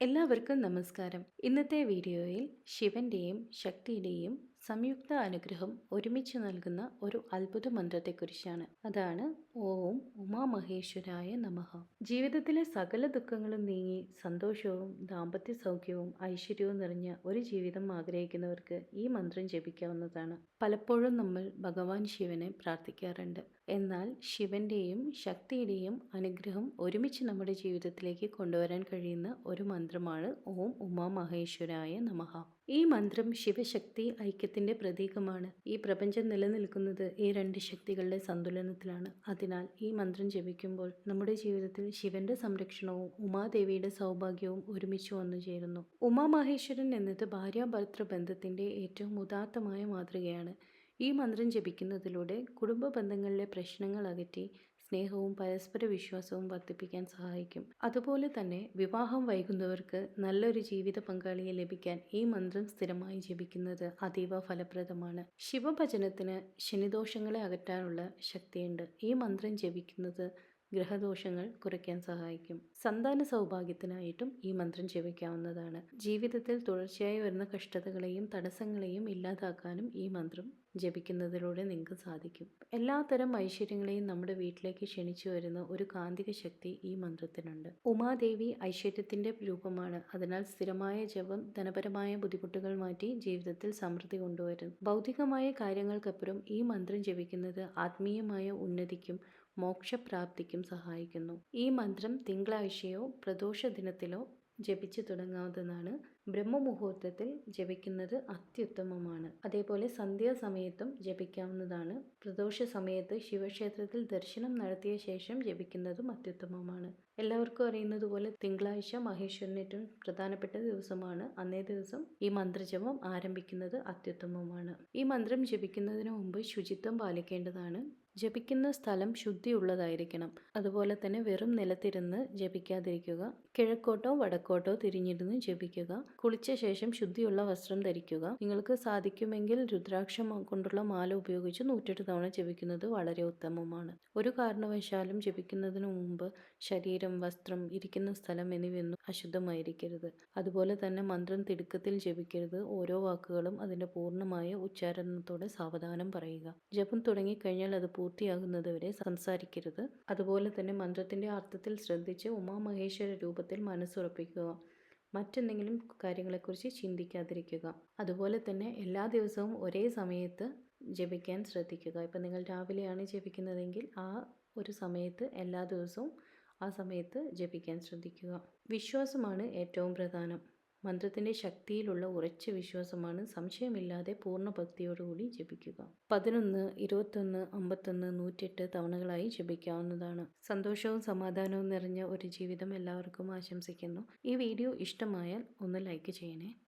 എല്ലാവർക്കും നമസ്കാരം. ഇന്നത്തെ വീഡിയോയിൽ ശിവന്റെയും ശക്തിയുടെയും സംയുക്ത അനുഗ്രഹം ഒരുമിച്ച് നൽകുന്ന ഒരു അത്ഭുത മന്ത്രത്തെക്കുറിച്ചാണ്. അതാണ് ഓം ഉമാമഹേശ്വരായ നമഃ. ജീവിതത്തിലെ സകല ദുഃഖങ്ങളും നീങ്ങി സന്തോഷവും ദാമ്പത്യ സൗഖ്യവും ഐശ്വര്യവും നിറഞ്ഞ ഒരു ജീവിതം ആഗ്രഹിക്കുന്നവർക്ക് ഈ മന്ത്രം ജപിക്കാവുന്നതാണ്. പലപ്പോഴും നമ്മൾ ഭഗവാൻ ശിവനെ പ്രാർത്ഥിക്കാറുണ്ട്. എന്നാൽ ശിവന്റെയും ശക്തിയുടെയും അനുഗ്രഹം ഒരുമിച്ച് നമ്മുടെ ജീവിതത്തിലേക്ക് കൊണ്ടുവരാൻ കഴിയുന്ന ഒരു മന്ത്രമാണ് ഓം ഉമാമഹേശ്വരായ നമഃ. ഈ മന്ത്രം ശിവശക്തി ഐക്യത്തിന്റെ പ്രതീകമാണ്. ഈ പ്രപഞ്ചം നിലനിൽക്കുന്നത് ഈ രണ്ട് ശക്തികളുടെ സന്തുലനത്തിലാണ്. അതിനാൽ ഈ മന്ത്രം ജപിക്കുമ്പോൾ നമ്മുടെ ജീവിതത്തിൽ ശിവന്റെ സംരക്ഷണവും ഉമാദേവിയുടെ സൗഭാഗ്യവും ഒരുമിച്ച് വന്നു ചേരുന്നു. ഉമാമഹേശ്വരൻ എന്നത് ഭാര്യാഭർത്തൃ ബന്ധത്തിന്റെ ഏറ്റവും ഉദാത്തമായ മാതൃകയാണ്. ഈ മന്ത്രം ജപിക്കുന്നതിലൂടെ കുടുംബ ബന്ധങ്ങളിലെ പ്രശ്നങ്ങൾ അകറ്റി സ്നേഹവും പരസ്പര വിശ്വാസവും വർദ്ധിപ്പിക്കാൻ സഹായിക്കും. അതുപോലെ തന്നെ വിവാഹം വൈകുന്നവർക്ക് നല്ലൊരു ജീവിത പങ്കാളിയെ ലഭിക്കാൻ ഈ മന്ത്രം സ്ഥിരമായി ജപിക്കുന്നത് അതീവ ഫലപ്രദമാണ്. ശിവഭജനത്തിന് ശനിദോഷങ്ങളെ അകറ്റാനുള്ള ശക്തിയുണ്ട്. ഈ മന്ത്രം ജപിക്കുന്നത് ഗ്രഹദോഷങ്ങൾ കുറയ്ക്കാൻ സഹായിക്കും. സന്താന സൗഭാഗ്യത്തിനായിട്ടും ഈ മന്ത്രം ജപിക്കാവുന്നതാണ്. ജീവിതത്തിൽ തുടർച്ചയായി വരുന്ന കഷ്ടതകളെയും തടസ്സങ്ങളെയും ഇല്ലാതാക്കാനും ഈ മന്ത്രം ജപിക്കുന്നതിലൂടെ നിങ്ങൾക്ക് സാധിക്കും. എല്ലാത്തരം ഐശ്വര്യങ്ങളെയും നമ്മുടെ വീട്ടിലേക്ക് ക്ഷണിച്ചു വരുന്ന ഒരു കാന്തിക ശക്തി ഈ മന്ത്രത്തിനുണ്ട്. ഉമാദേവി ഐശ്വര്യത്തിന്റെ രൂപമാണ്. അതിനാൽ സ്ഥിരമായ ജപം ധനപരമായ ബുദ്ധിമുട്ടുകൾ മാറ്റി ജീവിതത്തിൽ സമൃദ്ധി കൊണ്ടുവരും. ഭൗതികമായ കാര്യങ്ങൾക്കപ്പുറം ഈ മന്ത്രം ജപിക്കുന്നത് ആത്മീയമായ ഉന്നതിക്കും മോക്ഷപ്രാപ്തിക്കും സഹായിക്കുന്നു. ഈ മന്ത്രം തിങ്കളാഴ്ചയോ പ്രദോഷ ദിനത്തിലോ ജപിച്ചു തുടങ്ങാവുന്നതാണ്. ബ്രഹ്മമുഹൂർത്തത്തിൽ ജപിക്കുന്നത് അത്യുത്തമമാണ്. അതേപോലെ സന്ധ്യാസമയത്തും ജപിക്കാവുന്നതാണ്. പ്രദോഷ സമയത്ത് ശിവക്ഷേത്രത്തിൽ ദർശനം നടത്തിയ ശേഷം ജപിക്കുന്നതും അത്യുത്തമമാണ്. എല്ലാവർക്കും അറിയുന്നത് പോലെ തിങ്കളാഴ്ച മഹേശ്വരന് ഏറ്റവും പ്രധാനപ്പെട്ട ദിവസമാണ്. അന്നേ ദിവസം ഈ മന്ത്രജപം ആരംഭിക്കുന്നത് അത്യുത്തമമാണ്. ഈ മന്ത്രം ജപിക്കുന്നതിന് മുമ്പ് ശുചിത്വം പാലിക്കേണ്ടതാണ്. ജപിക്കുന്ന സ്ഥലം ശുദ്ധിയുള്ളതായിരിക്കണം. അതുപോലെ തന്നെ വെറും നിലത്തിരുന്ന് ജപിക്കാതിരിക്കുക. കിഴക്കോട്ടോ വടക്കോട്ടോ തിരിഞ്ഞിരുന്ന് ജപിക്കുക. കുളിച്ച ശേഷം ശുദ്ധിയുള്ള വസ്ത്രം ധരിക്കുക. നിങ്ങൾക്ക് സാധിക്കുമെങ്കിൽ രുദ്രാക്ഷം കൊണ്ടുള്ള മാല ഉപയോഗിച്ച് 108 തവണ ജപിക്കുന്നത് വളരെ ഉത്തമമാണ്. ഒരു കാരണവശാലും ജപിക്കുന്നതിന് മുമ്പ് ശരീരം, വസ്ത്രം, ഇരിക്കുന്ന സ്ഥലം എന്നിവയൊന്നും അശുദ്ധമായിരിക്കരുത്. അതുപോലെ തന്നെ മന്ത്രം തിടുക്കത്തിൽ ജപിക്കരുത്. ഓരോ വാക്കുകളും അതിന്റെ പൂർണ്ണമായ ഉച്ചാരണത്തോടെ സാവധാനം പറയുക. ജപം തുടങ്ങിക്കഴിഞ്ഞാൽ അത് പൂർത്തിയാകുന്നതുവരെ സംസാരിക്കരുത്. അതുപോലെ തന്നെ മന്ത്രത്തിന്റെ അർത്ഥത്തിൽ ശ്രദ്ധിച്ച് ഉമാമഹേശ്വര രൂപത്തിൽ മനസ്സുറപ്പിക്കുക. മറ്റെന്തെങ്കിലും കാര്യങ്ങളെക്കുറിച്ച് ചിന്തിക്കാതിരിക്കുക. അതുപോലെ തന്നെ എല്ലാ ദിവസവും ഒരേ സമയത്ത് ജപിക്കാൻ ശ്രദ്ധിക്കുക. ഇപ്പം നിങ്ങൾ രാവിലെയാണ് ജപിക്കുന്നതെങ്കിൽ ആ ഒരു സമയത്ത് എല്ലാ ദിവസവും ആ സമയത്ത് ജപിക്കാൻ ശ്രദ്ധിക്കുക. വിശ്വാസമാണ് ഏറ്റവും പ്രധാനം. മന്ത്രത്തിന്റെ ശക്തിയിലുള്ള ഉറച്ച വിശ്വാസമാണ്. സംശയമില്ലാതെ പൂർണ്ണ ഭക്തിയോടുകൂടി ജപിക്കുക. 11, 21, 51, 108 തവണകളായി ജപിക്കാവുന്നതാണ്. സന്തോഷവും സമാധാനവും നിറഞ്ഞ ഒരു ജീവിതം എല്ലാവർക്കും ആശംസിക്കുന്നു. ഈ വീഡിയോ ഇഷ്ടമായാൽ ഒന്ന് ലൈക്ക് ചെയ്യണേ.